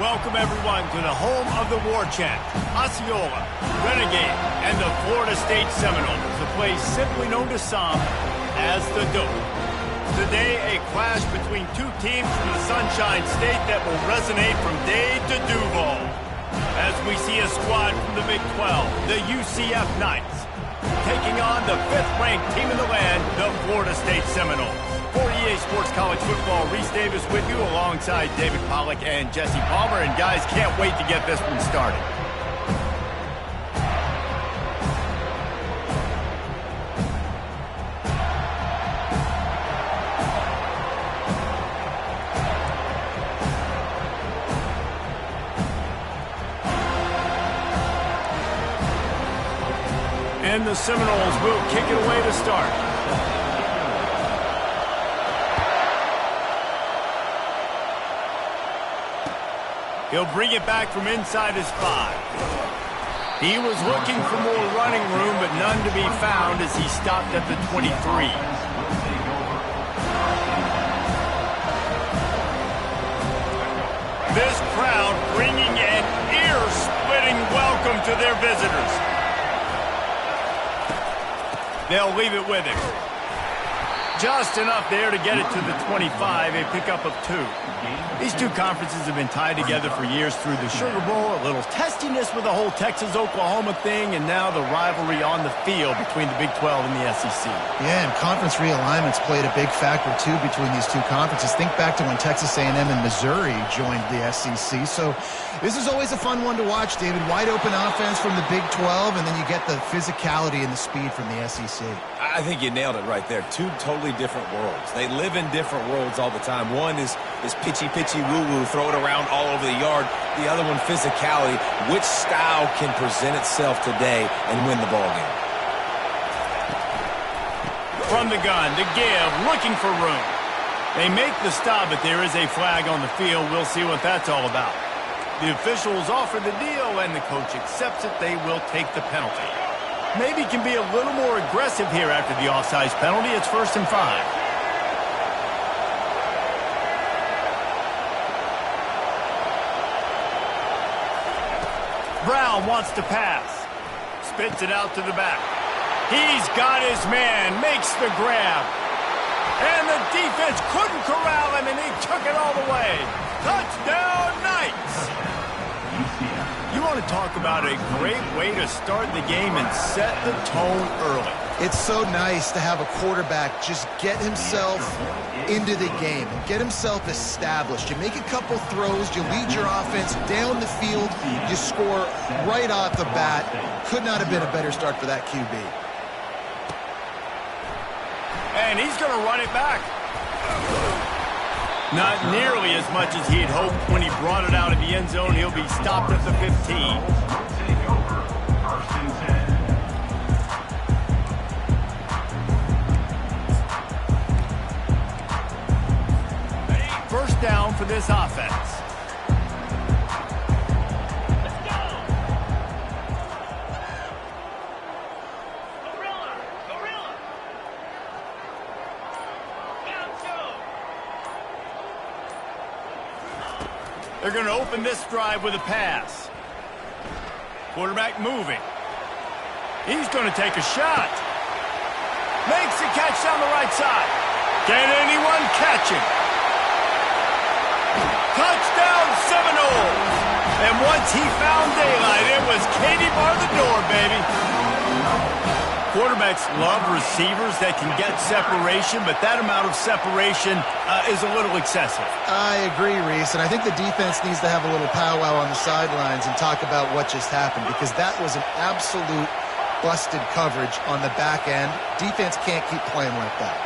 Welcome, everyone, to the home of the War Chant, Osceola, Renegade, and the Florida State Seminoles, a place simply known to some as the Dope. Today, a clash between two teams from the Sunshine State that will resonate from Dade to Duval. As we see a squad from the Big 12, the UCF Knights, taking on the 5th-ranked team in the land, the Florida State Seminoles. For EA Sports College Football, Reese Davis with you alongside David Pollack and Jesse Palmer. And guys, can't wait to get this one started. And the Seminoles will kick it away to start. He'll bring it back from inside his 5. He was looking for more running room, but none to be found as he stopped at the 23. This crowd bringing an ear-splitting welcome to their visitors. They'll leave it with him. Just enough there to get it to the 25, a pickup of 2. These two conferences have been tied together for years through the Sugar Bowl, a little testiness with the whole Texas-Oklahoma thing, and now the rivalry on the field between the Big 12 and the SEC. Yeah, and conference realignments played a big factor, too, between these two conferences. Think back to when Texas A&M and Missouri joined the SEC. So this is always a fun one to watch, David. Wide-open offense from the Big 12, and then you get the physicality and the speed from the SEC. I think you nailed it right there. Two totally different worlds. They live in different worlds all the time. One is pitchy, woo-woo, throw it around all over the yard. The other one, physicality. Which style can present itself today and win the ball game? From the gun, to give, looking for room. They make the stop, but there is a flag on the field. We'll see what that's all about. The officials offer the deal, and the coach accepts it. They will take the penalty. Maybe can be a little more aggressive here after the offsides penalty. It's 1st and 5. Brown wants to pass. Spits it out to the back. He's got his man. Makes the grab. And the defense couldn't corral him, and he took it all the way. Touchdown, Knights! You want to talk about a great way to start the game and set the tone early. It's so nice to have a quarterback just get himself into the game, get himself established. You make a couple throws, you lead your offense down the field, you score right off the bat. Could not have been a better start for that QB. And he's going to run it back. Not nearly as much as he had hoped when he brought it out of the end zone. He'll be stopped at the 15. First down for this offense. They're going to open this drive with a pass. Quarterback moving. He's going to take a shot. Makes the catch down the right side. Can anyone catch him? Touchdown Seminoles! And once he found daylight, it was Katie bar the door, baby. Quarterbacks love receivers that can get separation, but that amount of separation is a little excessive. I agree, Reese, and I think the defense needs to have a little powwow on the sidelines and talk about what just happened, because that was an absolute busted coverage on the back end. Defense can't keep playing like that.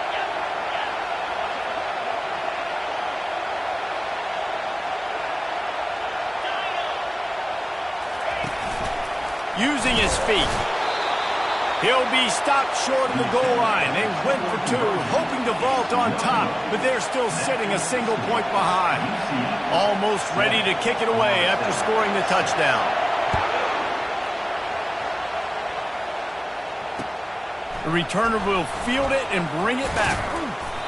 Using his feet. He'll be stopped short of the goal line. They went for 2, hoping to vault on top, but they're still sitting a single point behind. Almost ready to kick it away after scoring the touchdown. The returner will field it and bring it back.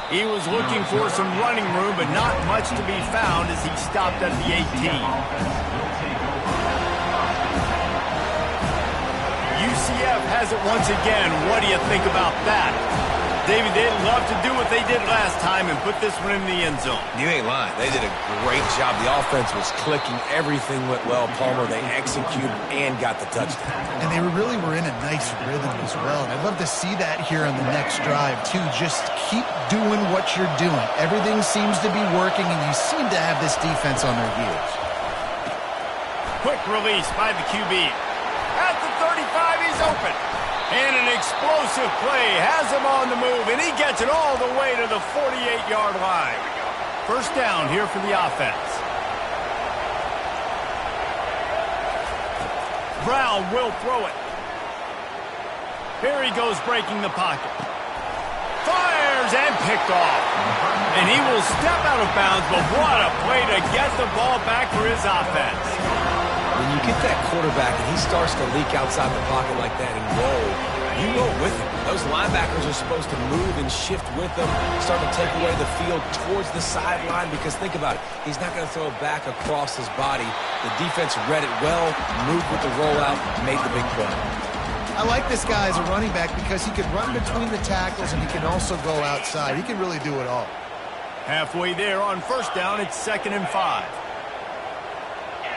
He was looking for some running room, but not much to be found as he stopped at the 18. UCF has it once again. What do you think about that? David, they'd love to do what they did last time and put this one in the end zone. You ain't lying. They did a great job. The offense was clicking. Everything went well. Palmer, they executed and got the touchdown. And they really were in a nice rhythm as well. And I'd love to see that here on the next drive, too. Just keep doing what you're doing. Everything seems to be working, and you seem to have this defense on their heels. Quick release by the QB. At the 35, he's open. And an explosive play has him on the move, and he gets it all the way to the 48-yard line. First down here for the offense. Brown will throw it. Here he goes breaking the pocket. Fires and picked off. And he will step out of bounds, but what a play to get the ball back for his offense. When you get that quarterback and he starts to leak outside the pocket like that and roll, you roll with him. Those linebackers are supposed to move and shift with them, start to take away the field towards the sideline, because think about it. He's not going to throw it back across his body. The defense read it well, moved with the rollout, made the big play. I like this guy as a running back because he can run between the tackles and he can also go outside. He can really do it all. Halfway there on first down, it's 2nd and 5.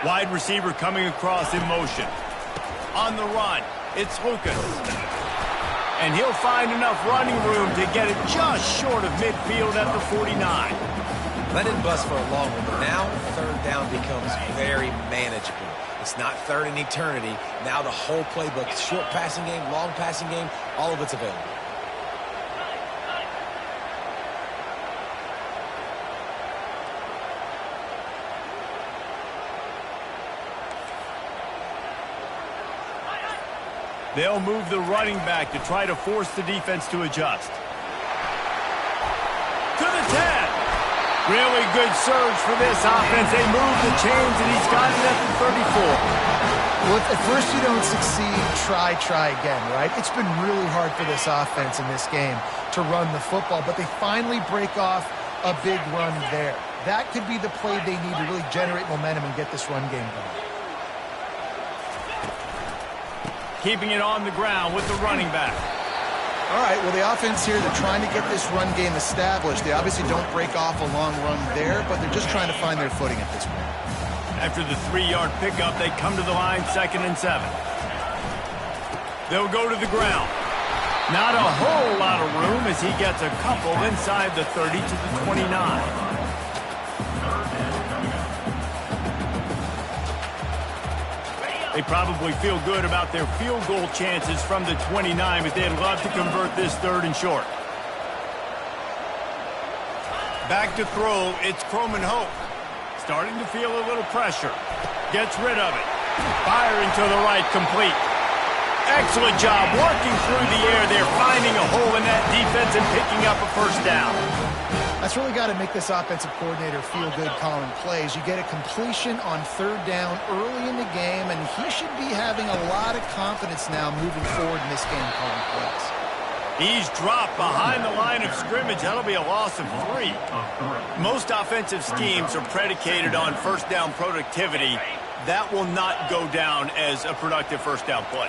Wide receiver coming across in motion. On the run, it's Lucas. And he'll find enough running room to get it just short of midfield at the 49. Let it bust for a long one, but now third down becomes very manageable. It's not third in eternity. Now the whole playbook, short passing game, long passing game, all of it's available. They'll move the running back to try to force the defense to adjust. To the 10. Really good surge for this offense. They move the chains, and he's got it at the 34. Well, if at first you don't succeed, try again, right? It's been really hard for this offense in this game to run the football, but they finally break off a big run there. That could be the play they need to really generate momentum and get this run game going. Keeping it on the ground with the running back. All right, well, the offense here, they're trying to get this run game established. They obviously don't break off a long run there, but they're just trying to find their footing at this point. After the 3-yard pickup, they come to the line, 2nd and 7. They'll go to the ground. Not a whole lot of room as he gets a couple inside the 30 to the 29. They probably feel good about their field goal chances from the 29, but they'd love to convert this 3rd and short. Back to throw, it's Croman Hope. Starting to feel a little pressure. Gets rid of it. Firing to the right, complete. Excellent job working through the air. They're finding a hole in that defense and picking up a first down. That's really got to make this offensive coordinator feel good calling plays. You get a completion on 3rd down early in the game, and he should be having a lot of confidence now moving forward in this game calling plays. He's dropped behind the line of scrimmage. That'll be a loss of 3. Most offensive schemes are predicated on first down productivity. That will not go down as a productive first down play.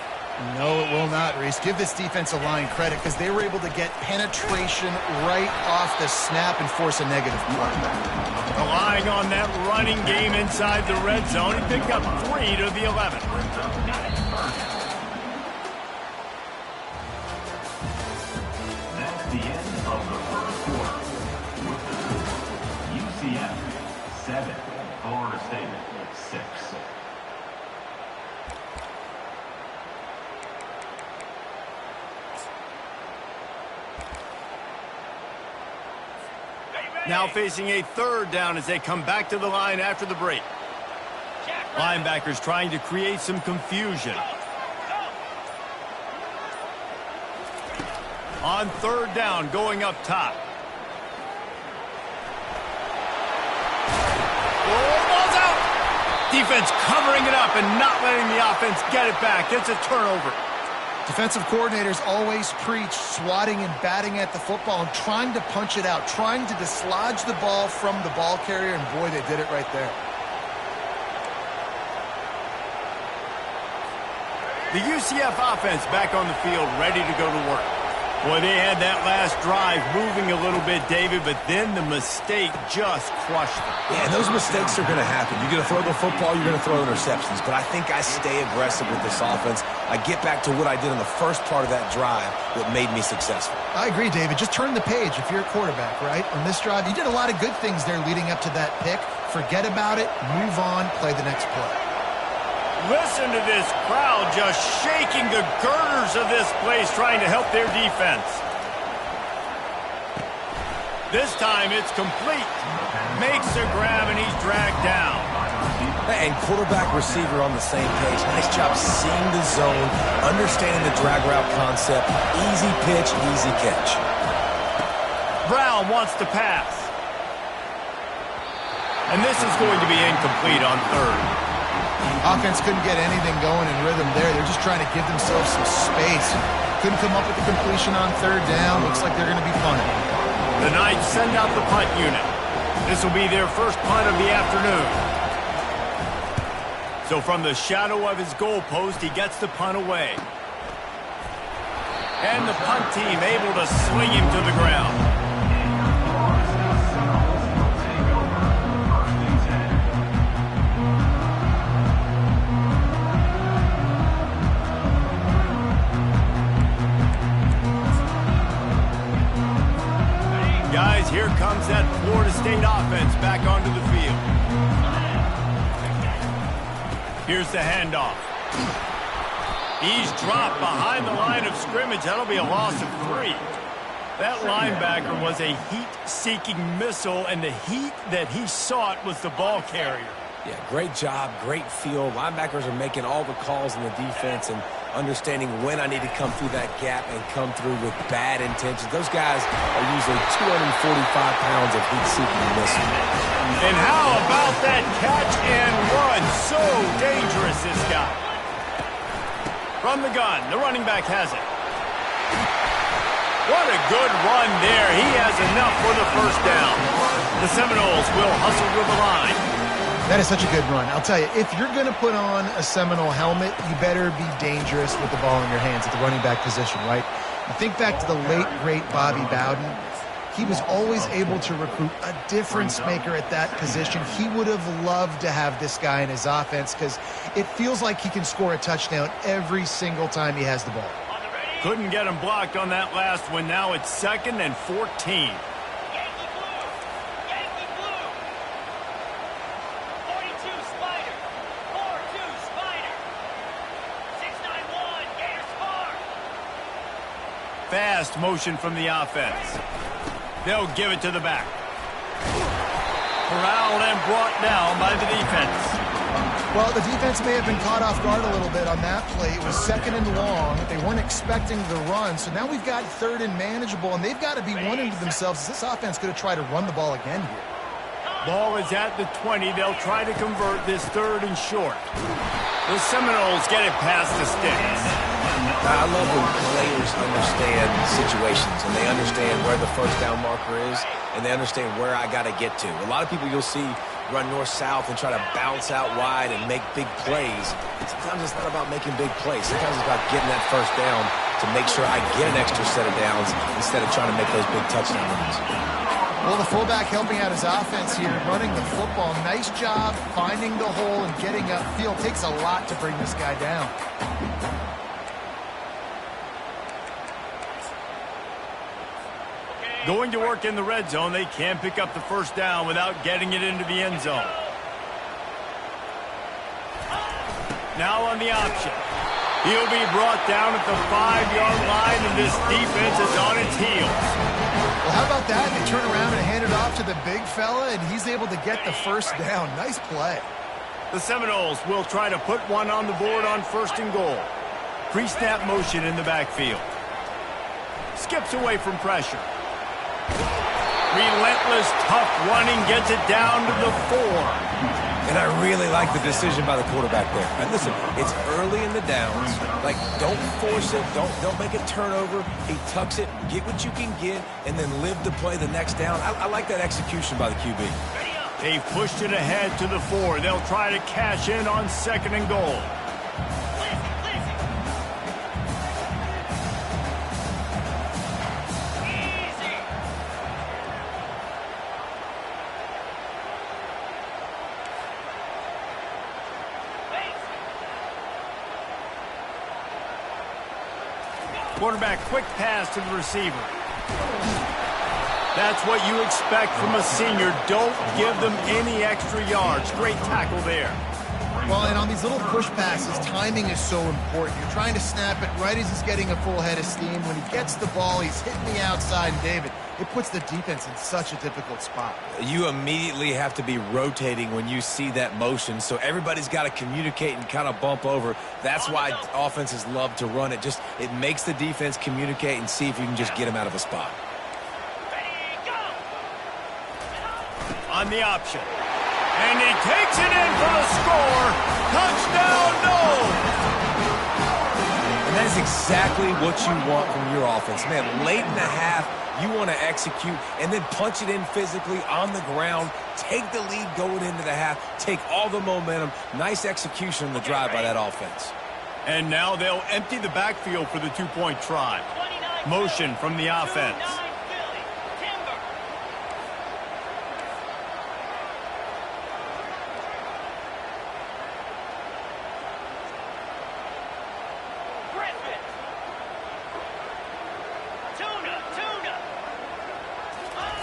No, it will not, Reese. Give this defensive line credit because they were able to get penetration right off the snap and force a negative play. Relying on that running game inside the red zone, he picked up 3 to the 11. That's the end of the first quarter. With the score, UCF 7, Florida State 6. Now facing a 3rd down as they come back to the line after the break. Linebackers trying to create some confusion. On 3rd down, going up top. Oh, ball's out! Defense covering it up and not letting the offense get it back. It's a turnover. Defensive coordinators always preach swatting and batting at the football and trying to punch it out, trying to dislodge the ball from the ball carrier, and boy, they did it right there. The UCF offense back on the field, ready to go to work. Boy, they had that last drive moving a little bit, David, but then the mistake just crushed them. Yeah, and those mistakes are going to happen. You're going to throw the football, you're going to throw interceptions. But I think I stay aggressive with this offense. I get back to what I did in the first part of that drive that made me successful. I agree, David. Just turn the page if you're a quarterback, right? On this drive, you did a lot of good things there leading up to that pick. Forget about it, move on, play the next play. Listen to this crowd just shaking the girders of this place, trying to help their defense. This time it's complete. Makes a grab and he's dragged down. And quarterback receiver on the same page. Nice job seeing the zone, understanding the drag route concept. Easy pitch, easy catch. Brown wants to pass. And this is going to be incomplete on third. Offense couldn't get anything going in rhythm there. They're just trying to give themselves some space. Couldn't come up with the completion on third down. Looks like they're going to be punting. The Knights send out the punt unit. This will be their first punt of the afternoon. So from the shadow of his goal post, he gets the punt away. And the punt team able to sling him to the ground. Guys, here comes that Florida State offense back onto the field. Here's the handoff. He's dropped behind the line of scrimmage. That'll be a loss of 3. That linebacker was a heat-seeking missile, and the heat that he sought was the ball carrier. Yeah, great job, great feel. Linebackers are making all the calls in the defense and understanding when I need to come through that gap and come through with bad intentions. Those guys are usually 245 pounds of heat-seeking missile. And how about that catch and run? So dangerous, this guy. From the gun, the running back has it. What a good run there. He has enough for the first down. The Seminoles will hustle to the line. That is such a good run. I'll tell you, if you're going to put on a Seminole helmet, you better be dangerous with the ball in your hands at the running back position, right? You think back to the late, great Bobby Bowden. He was always able to recruit a difference maker at that position. He would have loved to have this guy in his offense because it feels like he can score a touchdown every single time he has the ball. Couldn't get him blocked on that last one. Now it's 2nd and 14. Fast motion from the offense. They'll give it to the back. Corralled and brought down by the defense. Well, the defense may have been caught off guard a little bit on that play. It was 2nd and long. They weren't expecting the run. So now we've got 3rd and manageable, and they've got to be wondering to themselves, is this offense going to try to run the ball again here? Ball is at the 20. They'll try to convert this 3rd and short. The Seminoles get it past the sticks. I love when players understand situations and they understand where the first down marker is and they understand where I got to get to. A lot of people you'll see run north-south and try to bounce out wide and make big plays. Sometimes it's not about making big plays. Sometimes it's about getting that first down to make sure I get an extra set of downs instead of trying to make those big touchdown runs. Well, the fullback helping out his offense here, running the football. Nice job finding the hole and getting upfield. Takes a lot to bring this guy down. Going to work in the red zone. They can't pick up the first down without getting it into the end zone. Now on the option. He'll be brought down at the 5-yard line, and this defense is on its heels. Well, how about that? They turn around and hand it off to the big fella, and he's able to get the first down. Nice play. The Seminoles will try to put one on the board on 1st and goal. Pre-snap motion in the backfield. Skips away from pressure. Relentless, tough running gets it down to the 4. And I really like the decision by the quarterback there. And listen, it's early in the downs. Like, don't force it. Don't make a turnover. He tucks it, get what you can get, and then live to play the next down. I like that execution by the QB. They've pushed it ahead to the 4. They'll try to cash in on 2nd and goal. Quarterback, quick pass to the receiver. That's what you expect from a senior. Don't give them any extra yards. Great tackle there. Well, and on these little push passes, timing is so important. You're trying to snap it right as he's getting a full head of steam. When he gets the ball, he's hitting the outside, and David, it puts the defense in such a difficult spot. You immediately have to be rotating when you see that motion, so everybody's got to communicate and kind of bump over. That's why offenses love to run it. It makes the defense communicate and see if you can just get him out of a spot. On the option. And he takes it in for the score. Touchdown, no! And that is exactly what you want from your offense. Man, late in the half, you want to execute and then punch it in physically on the ground. Take the lead going into the half. Take all the momentum. Nice execution on the drive by that offense. And now they'll empty the backfield for the 2-point try. Motion from the offense.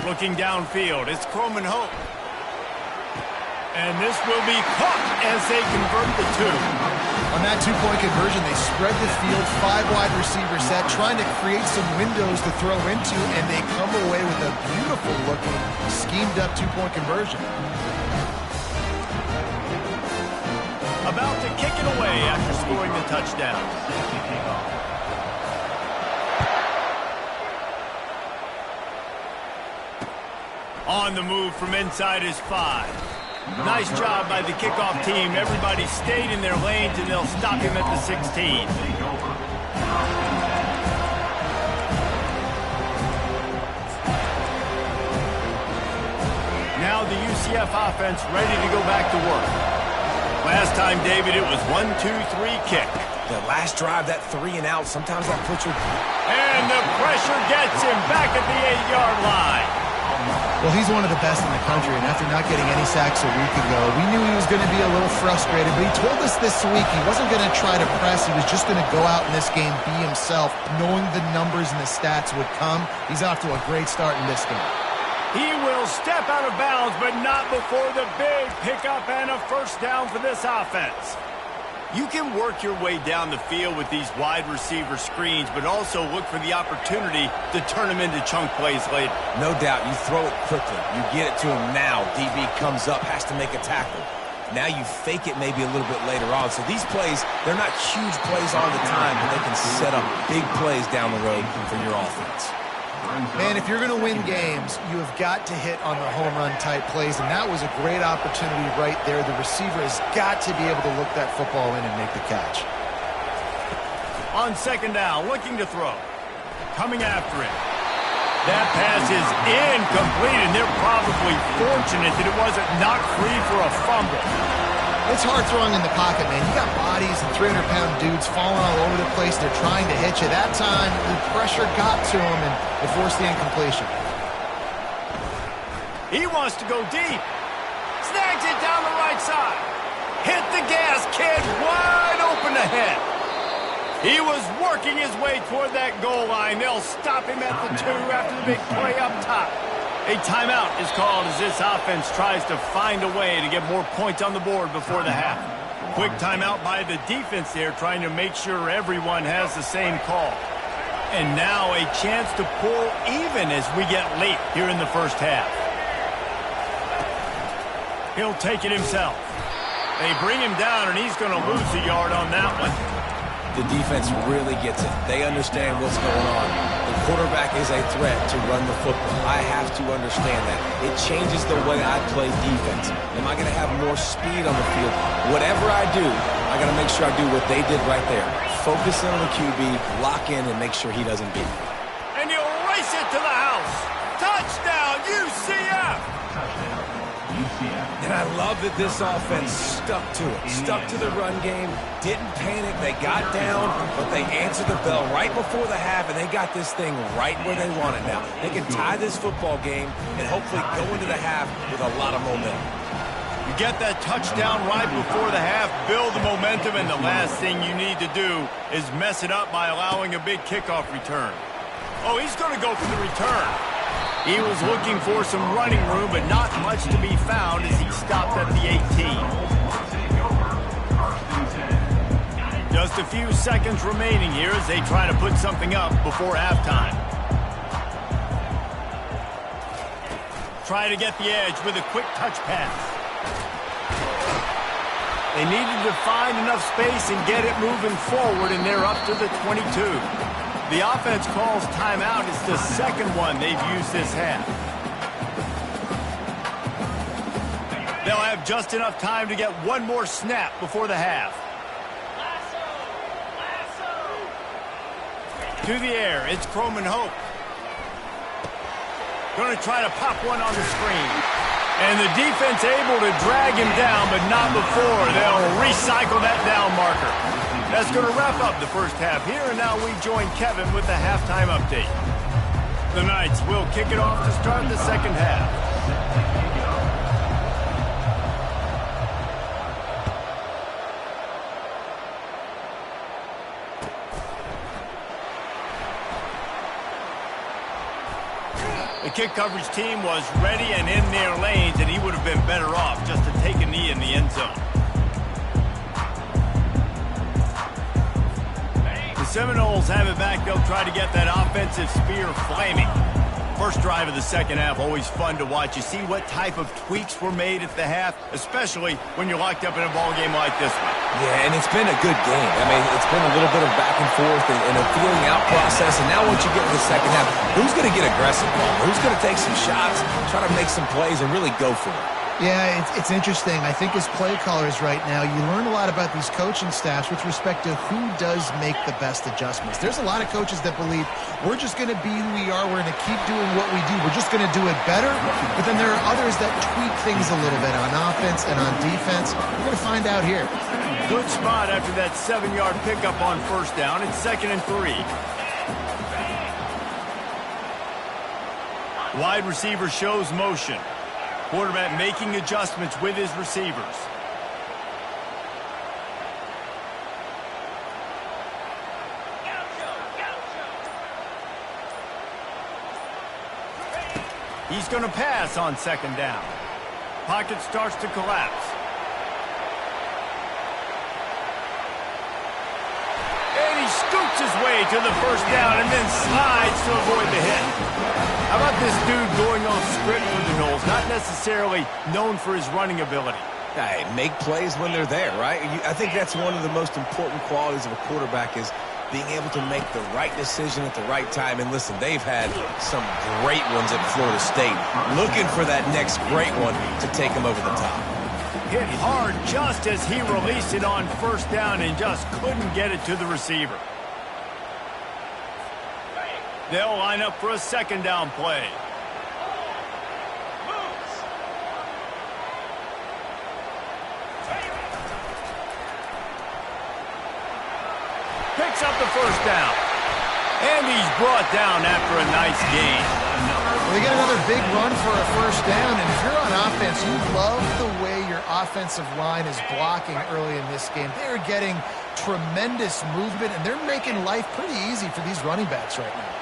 Looking downfield, it's Croman Hope. And this will be caught as they convert the 2. On that 2-point conversion, they spread the field, 5 wide receiver set, trying to create some windows to throw into, and they come away with a beautiful-looking, schemed-up 2-point conversion. About to kick it away after scoring the touchdown. On the move from inside his 5. Nice job by the kickoff team. Everybody stayed in their lanes, and they'll stop him at the 16. Now the UCF offense ready to go back to work. Last time, David, it was 1-2-3 kick. The last drive, that 3 and out, sometimes that puts you... And the pressure gets him back at the 8-yard line. Well, he's one of the best in the country, and after not getting any sacks a week ago, we knew he was going to be a little frustrated, but he told us this week he wasn't going to try to press. He was just going to go out in this game, be himself, knowing the numbers and the stats would come. He's off to a great start in this game. He will step out of bounds, but not before the big pickup and a first down for this offense. You can work your way down the field with these wide receiver screens, but also look for the opportunity to turn them into chunk plays later. No doubt. You throw it quickly. You get it to him now. DB comes up, has to make a tackle. Now you fake it maybe a little bit later on. So these plays, they're not huge plays all the time, but they can set up big plays down the road for your offense. Man, if you're going to win games, you have got to hit on the home run type plays, and that was a great opportunity right there. The receiver has got to be able to look that football in and make the catch. On 2nd down, looking to throw. Coming after it. That pass is incomplete, and they're probably fortunate that it wasn't knocked free for a fumble. It's hard throwing in the pocket, man. You got bodies and 300-pound dudes falling all over the place. They're trying to hit you. That time, the pressure got to him, and it forced the incompletion. He wants to go deep. Snags it down the right side. Hit the gas, kid. Wide open ahead. He was working his way toward that goal line. They'll stop him at the 2 after the big play up top. A timeout is called as this offense tries to find a way to get more points on the board before the half. Quick timeout by the defense there, trying to make sure everyone has the same call. And now a chance to pull even as we get late here in the first half. He'll take it himself. They bring him down, and he's going to lose a yard on that one. The defense really gets it. They understand what's going on. The quarterback is a threat to run the football. I have to understand that. It changes the way I play defense. Am I going to have more speed on the field? Whatever I do, I got to make sure I do what they did right there. Focus in on the QB, lock in, and make sure he doesn't beat me. And he'll race it to the house. Touchdown, UCF! Touchdown, UCF. And I love that this offense stuck to it, stuck to the run game, didn't panic. They got down, but they answered the bell right before the half, and they got this thing right where they want it now. They can tie this football game and hopefully go into the half with a lot of momentum. You get that touchdown right before the half, build the momentum, and the last thing you need to do is mess it up by allowing a big kickoff return. Oh, he's going to go for the return. He was looking for some running room, but not much to be found as he stopped at the 18. Just a few seconds remaining here as they try to put something up before halftime. Try to get the edge with a quick touch pass. They needed to find enough space and get it moving forward, and they're up to the 22. The offense calls timeout. It's the second one they've used this half. They'll have just enough time to get one more snap before the half. To the air, it's Croman Hope. Going to try to pop one on the screen. And the defense able to drag him down, but not before they'll recycle that down marker. That's going to wrap up the first half here, and now we join Kevin with the halftime update. The Knights will kick it off to start the second half. The kick coverage team was ready and in their lanes, and he would have been better off just to take a knee in the end zone. The Seminoles have it back. They'll try to get that offensive spear flaming. First drive of the second half, always fun to watch. You see what type of tweaks were made at the half, especially when you're locked up in a ball game like this one. Yeah, and it's been a good game. I mean, it's been a little bit of back and forth and a feeling out process. And now once you get to the second half, who's going to get aggressive, Paul? Who's going to take some shots, try to make some plays, and really go for it? Yeah, it's interesting. I think as play callers right now, you learn a lot about these coaching staffs with respect to who does make the best adjustments. There's a lot of coaches that believe we're just going to be who we are. We're going to keep doing what we do. We're just going to do it better. But then there are others that tweak things a little bit on offense and on defense. We're going to find out here. Good spot after that 7-yard pickup on first down. It's 2nd and 3. Wide receiver shows motion. Quarterback making adjustments with his receivers. He's going to pass on second down. Pocket starts to collapse. And he scoots his way to the first down and then slides to avoid the hit. How about this dude going off script for the Noles? Not necessarily known for his running ability. Hey, make plays when they're there, right? I think that's one of the most important qualities of a quarterback is being able to make the right decision at the right time. And listen, they've had some great ones at Florida State. Looking for that next great one to take them over the top. Hit hard just as he released it on first down and just couldn't get it to the receiver. They'll line up for a second down play. Picks up the first down. And he's brought down after a nice gain. Well, they get another big run for a first down, and if you're on offense, you love the way your offensive line is blocking early in this game. They're getting tremendous movement, and they're making life pretty easy for these running backs right now.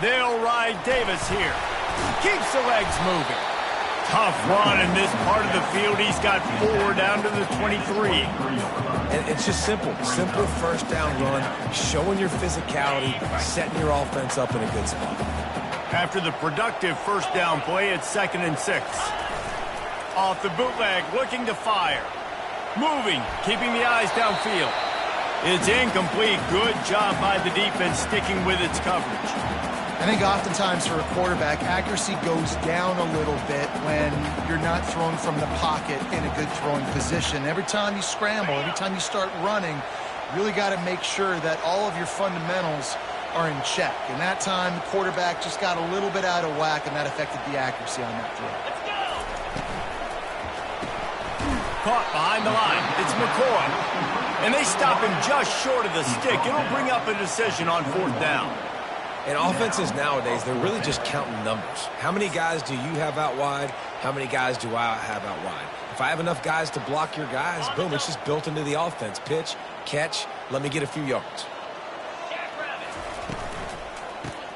They'll ride Davis here. Keeps the legs moving. Tough run in this part of the field. He's got 4 down to the 23. And it's just simple. Simple first down run, showing your physicality, setting your offense up in a good spot. After the productive first down play, it's 2nd and 6. Off the bootleg, looking to fire. Moving, keeping the eyes downfield. It's incomplete. Good job by the defense sticking with its coverage. I think oftentimes for a quarterback, accuracy goes down a little bit when you're not throwing from the pocket in a good throwing position. Every time you scramble, every time you start running, you really got to make sure that all of your fundamentals are in check. And that time, the quarterback just got a little bit out of whack, and that affected the accuracy on that throw. Caught behind the line. It's McCoy. And they stop him just short of the stick. It'll bring up a decision on 4th down. And offenses nowadays, they're really just counting numbers. How many guys do you have out wide? How many guys do I have out wide? If I have enough guys to block your guys, boom, it's just built into the offense. Pitch, catch, let me get a few yards.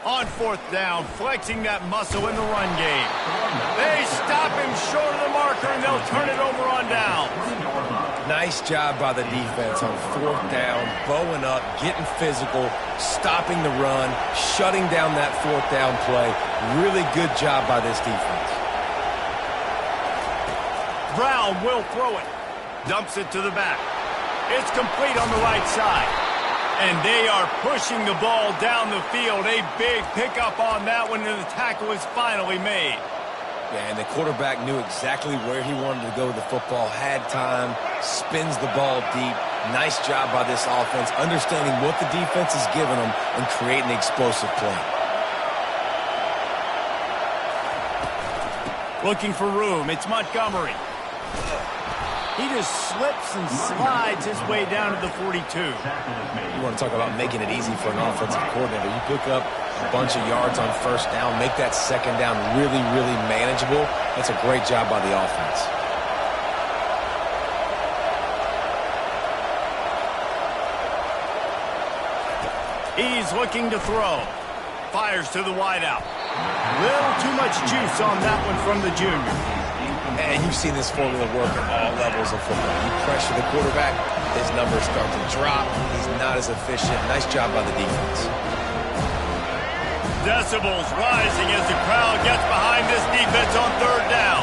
On 4th down, flexing that muscle in the run game. They stop him short of the marker, and they'll turn it over on down. Nice job by the defense on 4th down, bowing up, getting physical, stopping the run, shutting down that 4th down play. Really good job by this defense. Brown will throw it. Dumps it to the back. It's complete on the right side. And they are pushing the ball down the field. A big pickup on that one, and the tackle is finally made. Yeah, and the quarterback knew exactly where he wanted to go with the football, had time, spins the ball deep. Nice job by this offense, understanding what the defense is giving them and creating the explosive play. Looking for room. It's Montgomery. He just slips and slides his way down to the 42. You want to talk about making it easy for an offensive coordinator. You pick up a bunch of yards on 1st down, make that 2nd down really, really manageable. That's a great job by the offense. He's looking to throw. Fires to the wideout. Little too much juice on that one from the junior. And you've seen this formula work at all levels of football. You pressure the quarterback, his numbers start to drop. He's not as efficient. Nice job by the defense. Decibels rising as the crowd gets behind this defense on 3rd down.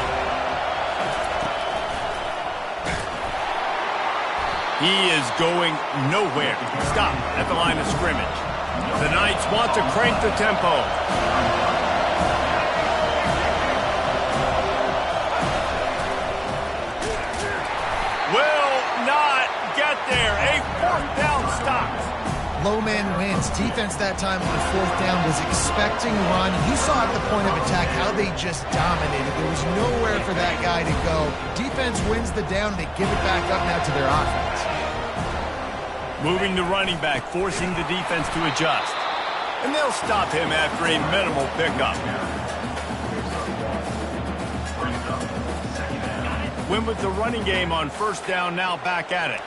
He is going nowhere. Stop at the line of scrimmage. The Knights want to crank the tempo. There, a 4th down stop. Low man wins. Defense that time on 4th down was expecting run. You saw at the point of attack how they just dominated. There was nowhere for that guy to go. Defense wins the down. They give it back up now to their offense. Moving the running back, forcing the defense to adjust. And they'll stop him after a minimal pickup. Win with the running game on 1st down, now back at it.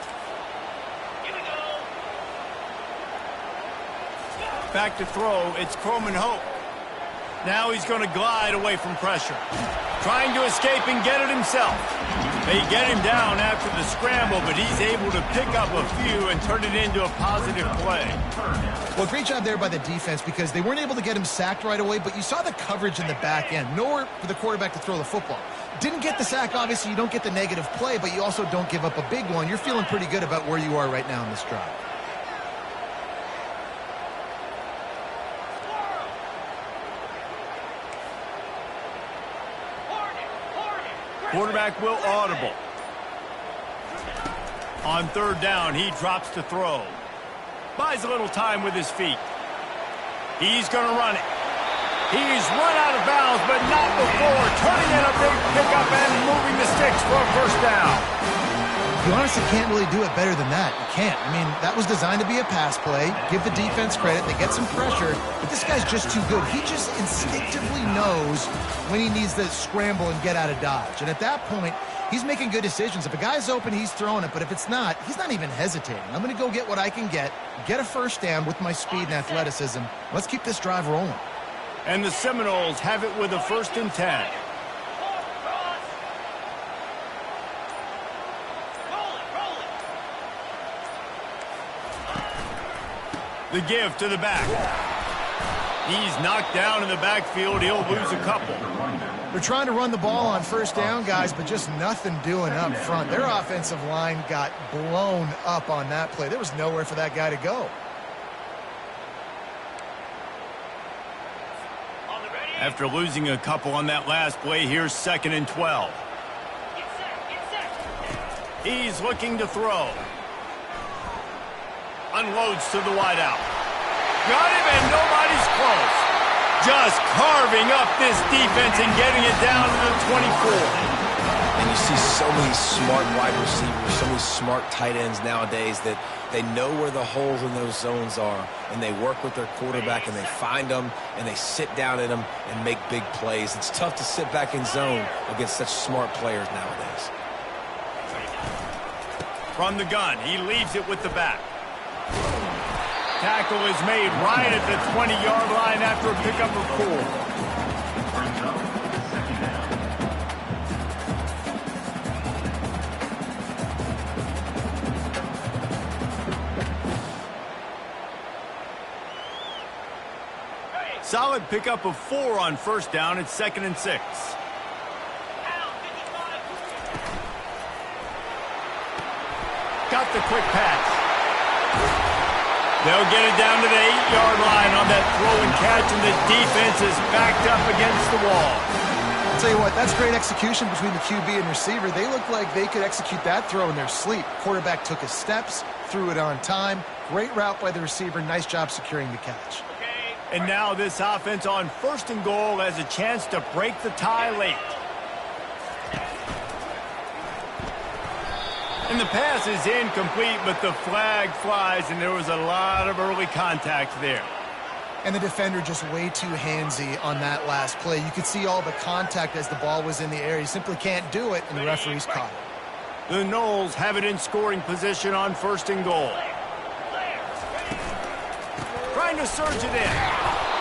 Back to throw, it's Croman Hope. Now he's going to glide away from pressure. Trying to escape and get it himself. They get him down after the scramble, but he's able to pick up a few and turn it into a positive play. Well, great job there by the defense because they weren't able to get him sacked right away, but you saw the coverage in the back end. Nowhere for the quarterback to throw the football. Didn't get the sack, obviously. You don't get the negative play, but you also don't give up a big one. You're feeling pretty good about where you are right now in this drive. Quarterback will audible. On 3rd down, he drops to throw. Buys a little time with his feet. He's going to run it. He's run out of bounds, but not before turning in a big pickup and moving the sticks for a 1st down. You honestly can't really do it better than that. You can't. I mean, that was designed to be a pass play. Give the defense credit. They get some pressure, but this guy's just too good. He just instinctively knows when he needs to scramble and get out of dodge. And at that point, he's making good decisions. If a guy's open, he's throwing it, but if it's not, he's not even hesitating. I'm going to go get what I can get a 1st down with my speed and athleticism. Let's keep this drive rolling. And the Seminoles have it with a 1st and 10. The give to the back. He's knocked down in the backfield. He'll lose a couple. They're trying to run the ball on first down, guys, but just nothing doing up front. Their offensive line got blown up on that play. There was nowhere for that guy to go. After losing a couple on that last play, here's 2nd and 12. He's looking to throw. Unloads to the wideout. Got him, and nobody's close. Just carving up this defense and getting it down to the 24. And you see so many smart wide receivers, so many smart tight ends nowadays that they know where the holes in those zones are, and they work with their quarterback, and they find them, and they sit down in them and make big plays. It's tough to sit back in zone against such smart players nowadays. From the gun, he leaves it with the back. Tackle is made right at the 20-yard line after a pickup of 4. Brings up 2nd down. Solid pickup of 4 on first down. It's 2nd and 6. Got the quick pass. They'll get it down to the 8-yard line on that throw and catch, and the defense is backed up against the wall. I'll tell you what, that's great execution between the QB and receiver. They look like they could execute that throw in their sleep. Quarterback took his steps, threw it on time. Great route by the receiver. Nice job securing the catch. And now this offense on 1st and goal has a chance to break the tie late. And the pass is incomplete, but the flag flies, and there was a lot of early contact there. And the defender just way too handsy on that last play. You could see all the contact as the ball was in the air. He simply can't do it, and the referee's caught it. The Noles have it in scoring position on 1st and goal. Trying to surge it in.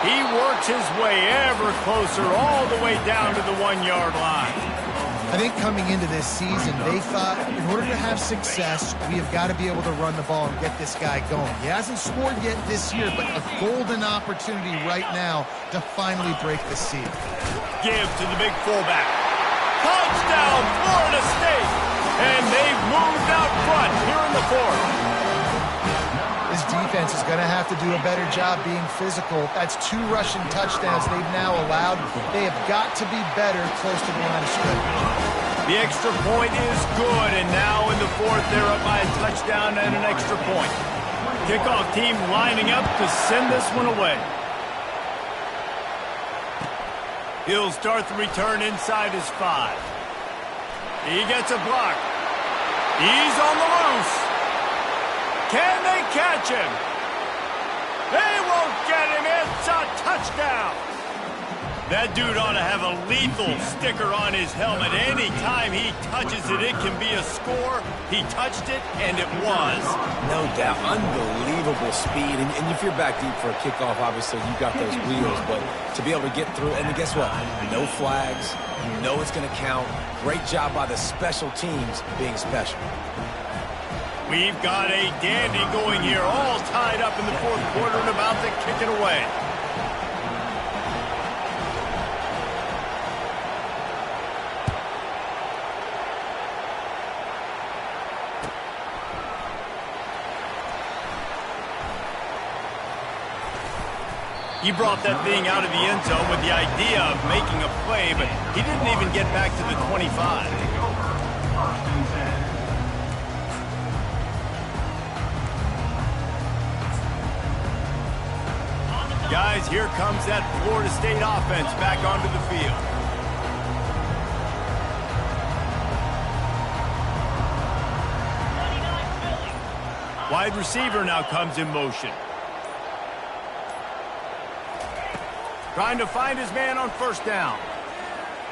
He works his way ever closer all the way down to the 1-yard line. I think coming into this season, they thought in order to have success, we have got to be able to run the ball and get this guy going. He hasn't scored yet this year, but a golden opportunity right now to finally break the seal. Give to the big fullback. Touchdown, Florida State! And they've moved out front here in the 4th. This defense is going to have to do a better job being physical. That's 2 rushing touchdowns they've now allowed. They have got to be better close to the line of scrimmage. The extra point is good, and now in the 4th, they're up by a touchdown and an extra point. Kickoff team lining up to send this one away. He'll start the return inside his 5. He gets a block. He's on the loose. Can they catch him? They won't get him. It's a touchdown. That dude ought to have a lethal sticker on his helmet. Anytime he touches it, it can be a score. He touched it, and it was. No doubt. Unbelievable speed. And if you're back deep for a kickoff, obviously you got those wheels. But to be able to get through, and guess what? No flags. You know it's going to count. Great job by the special teams being special. We've got a dandy going here, all tied up in the 4th quarter and about to kick it away. He brought that thing out of the end zone with the idea of making a play, but he didn't even get back to the 25. Guys, here comes that Florida State offense back onto the field. Wide receiver now comes in motion. Trying to find his man on 1st down.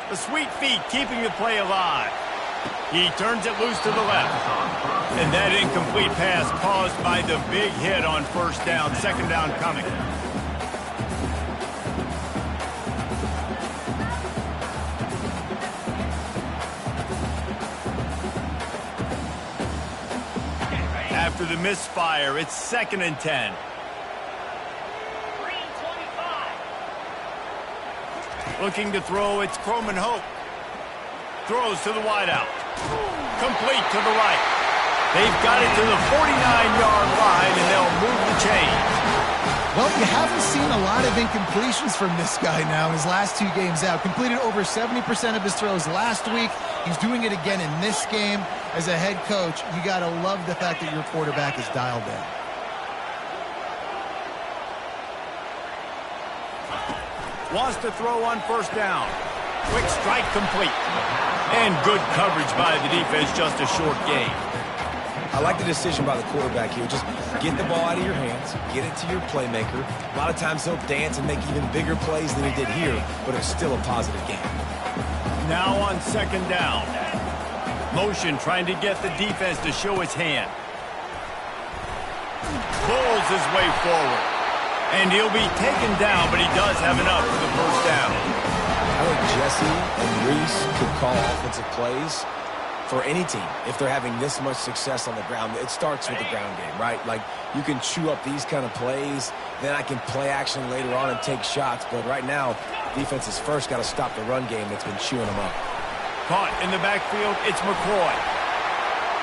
The sweet feet keeping the play alive. He turns it loose to the left. And that incomplete pass caused by the big hit on 1st down. 2nd down coming. After the misfire, it's 2nd and 10. Looking to throw, it's Croman Hope. Throws to the wideout. Complete to the right. They've got it to the 49-yard line, and they'll move the chains. Well, you haven't seen a lot of incompletions from this guy now his last 2 games out. Completed over 70% of his throws last week. He's doing it again in this game. As a head coach, you got to love the fact that your quarterback is dialed in. Wants to throw on first down. Quick strike complete. And good coverage by the defense, just a short gain. I like the decision by the quarterback here. Just get the ball out of your hands, get it to your playmaker. A lot of times he'll dance and make even bigger plays than he did here, but it's still a positive game. Now on second down. Motion trying to get the defense to show his hand. Pulls his way forward. And he'll be taken down, but he does have enough for the first down. I think Jesse and Reese could call offensive plays for any team if they're having this much success on the ground. It starts with the ground game, right? Like, you can chew up these kind of plays, then I can play action later on and take shots. But right now, defense has first got to stop the run game that's been chewing them up. Caught in the backfield, it's McCoy.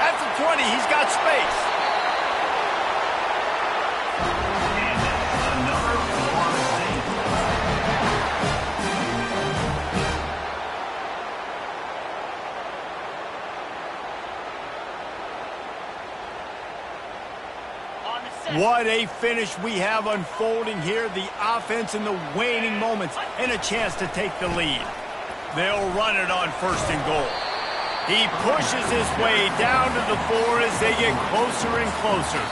At the 20, he's got space. What a finish we have unfolding here. The offense in the waning moments and a chance to take the lead. They'll run it on first and goal. He pushes his way down to the 4 as they get closer and closer.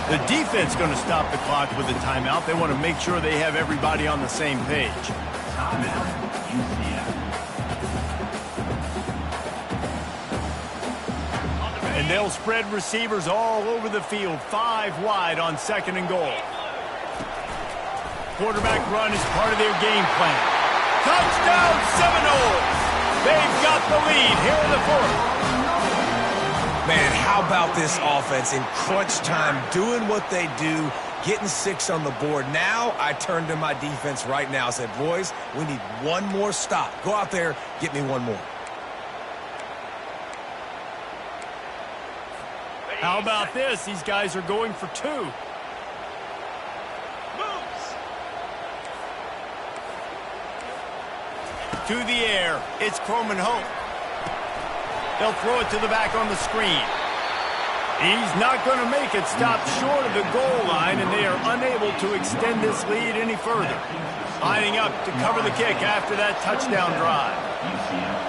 The defense going to stop the clock with a timeout. They want to make sure they have everybody on the same page. Timeout, UCF. And they'll spread receivers all over the field, 5 wide on second and goal. Quarterback run is part of their game plan. Touchdown Seminoles! They've got the lead here in the 4th. Man, how about this offense in crunch time, doing what they do, getting 6 on the board. Now I turn to my defense right now and said, boys, we need one more stop. Go out there, get me one more. How about this? These guys are going for 2. To the air, it's Croman Hope. They'll throw it to the back on the screen. He's not going to make it, stop short of the goal line, and they are unable to extend this lead any further. Lining up to cover the kick after that touchdown drive. UCF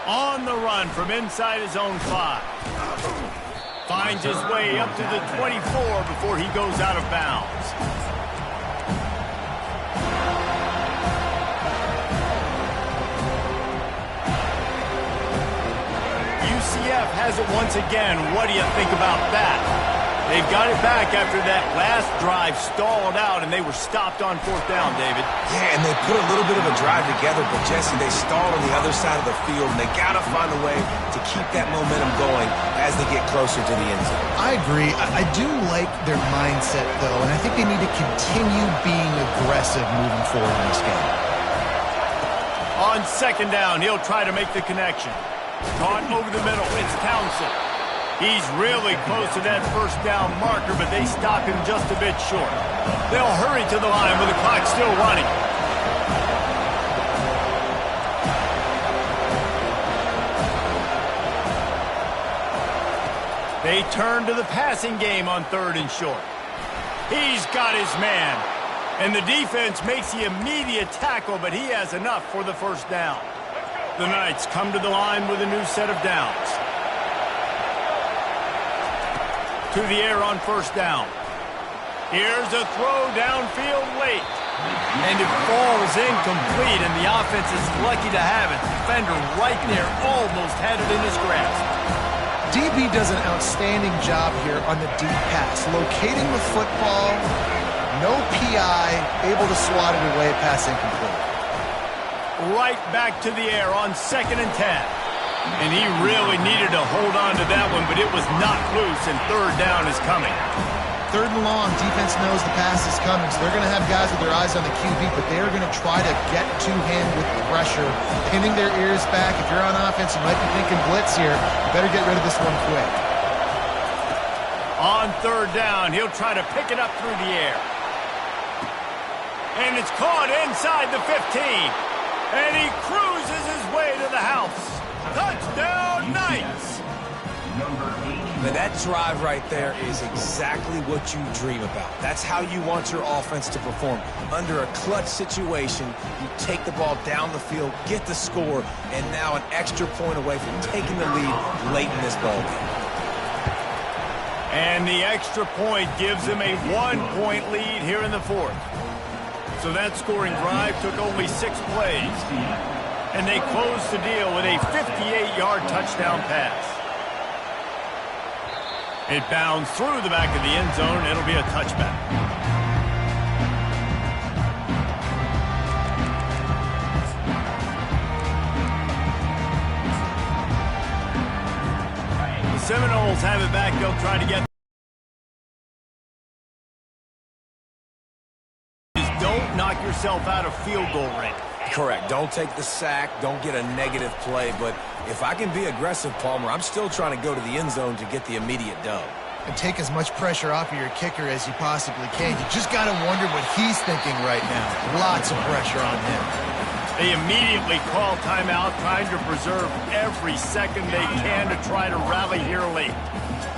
21. On the run from inside his own 5. Finds his way up to the 24 before he goes out of bounds. UCF has it once again. What do you think about that? They've got it back after that last drive stalled out, and they were stopped on 4th down, David. Yeah, and they put a little bit of a drive together, but, Jesse, they stalled on the other side of the field, and they got to find a way to keep that momentum going as they get closer to the end zone. I agree. I do like their mindset, though, and I think they need to continue being aggressive moving forward in this game. On second down, he'll try to make the connection. Caught over the middle, it's Townsend. He's really close to that first down marker, but they stop him just a bit short. They'll hurry to the line with the clock still running. They turn to the passing game on 3rd and short. He's got his man. And the defense makes the immediate tackle, but he has enough for the first down. The Knights come to the line with a new set of downs. To the air on first down. Here's a throw downfield late. And it falls incomplete, and the offense is lucky to have it. Defender right there almost had it in his grasp. DB does an outstanding job here on the deep pass. Locating the football, no PI, able to swat it away, pass incomplete. Right back to the air on 2nd and 10. And he really needed to hold on to that one, but it was not loose, and third down is coming. Third and long, defense knows the pass is coming, so they're going to have guys with their eyes on the QB, but they're going to try to get to him with pressure, pinning their ears back. If you're on offense, you might be thinking blitz here. You better get rid of this one quick. On third down, he'll try to pick it up through the air. And it's caught inside the 15. And he cruises his way to the house. Touchdown, Knights! But that drive right there is exactly what you dream about. That's how you want your offense to perform. Under a clutch situation, you take the ball down the field, get the score, and now an extra point away from taking the lead late in this ballgame. And the extra point gives them a 1-point lead here in the fourth. So that scoring drive took only 6 plays. And they closed the deal with a 58-yard touchdown pass. It bounds through the back of the end zone. It'll be a touchback. The Seminoles have it back. They'll try to get. Don't knock yourself out of field goal range. Correct. Don't take the sack. Don't get a negative play. But if I can be aggressive, Palmer, I'm still trying to go to the end zone to get the immediate dub. And take as much pressure off of your kicker as you possibly can. You just got to wonder what he's thinking right now. Lots of pressure on him. They immediately call timeout, trying to preserve every second they can to try to rally here late.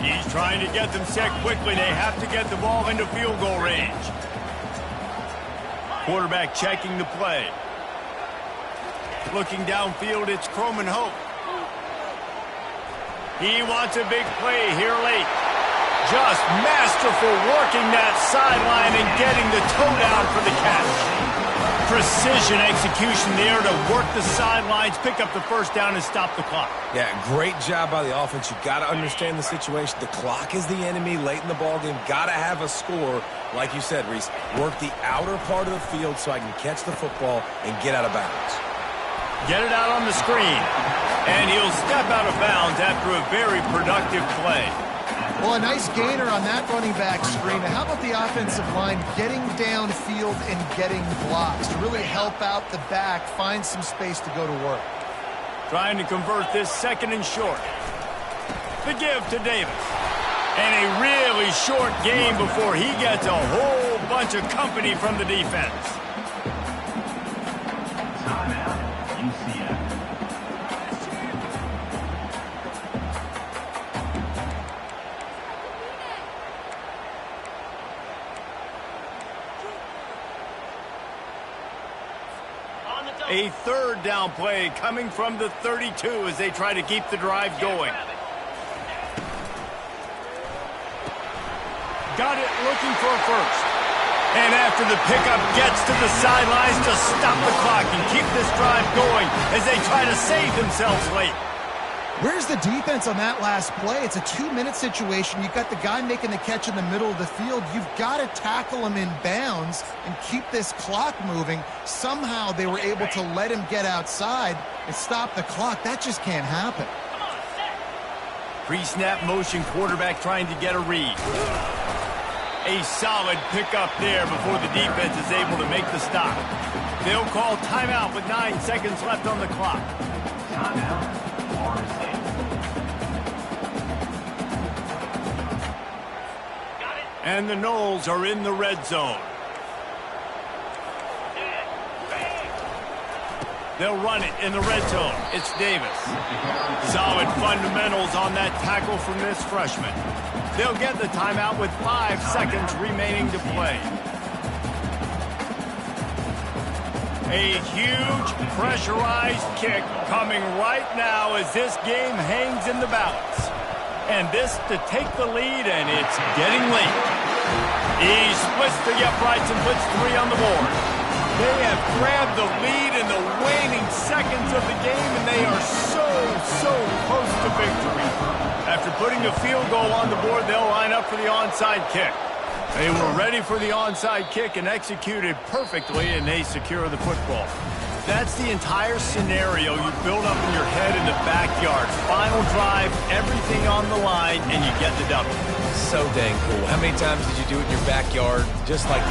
He's trying to get them set quickly. They have to get the ball into field goal range. Quarterback checking the play. Looking downfield, it's Croman Hope. He wants a big play here late. Just masterful working that sideline and getting the toe down for the catch. Precision execution there to work the sidelines, pick up the first down, and stop the clock. Yeah, great job by the offense. You got to understand the situation. The clock is the enemy late in the ballgame. Got to have a score. Like you said, Reese, work the outer part of the field so I can catch the football and get out of bounds. Get it out on the screen. And he'll step out of bounds after a very productive play. Well, a nice gainer on that running back screen. Now, how about the offensive line getting downfield and getting blocks to really help out the back, find some space to go to work? Trying to convert this second and short. The give to Davis. And a really short game before he gets a whole bunch of company from the defense. Timeout, UCF. A third down play coming from the 32 as they try to keep the drive going. Got it, looking for a first. And after the pickup, gets to the sidelines to stop the clock and keep this drive going as they try to save themselves late. Where's the defense on that last play? It's a 2-minute situation. You've got the guy making the catch in the middle of the field. You've got to tackle him in bounds and keep this clock moving. Somehow they were able to let him get outside and stop the clock. That just can't happen. Pre-snap motion, quarterback trying to get a read. A solid pickup there before the defense is able to make the stop. They'll call timeout with 9 seconds left on the clock. Timeout, Florida State. And the Noles are in the red zone. They'll run it in the red zone. It's Davis. Solid fundamentals on that tackle from this freshman. They'll get the timeout with 5 seconds remaining to play. A huge pressurized kick coming right now as this game hangs in the balance. And this to take the lead, and it's getting late. He splits the uprights and puts 3 on the board. They have grabbed the lead in the waning seconds of the game, and they are so close to victory. After putting a field goal on the board, they'll line up for the onside kick. They were ready for the onside kick and executed perfectly, and they secure the football. That's the entire scenario you build up in your head in the backyard. Final drive, everything on the line, and you get the W. So dang cool. How many times did you do it in your backyard just like that?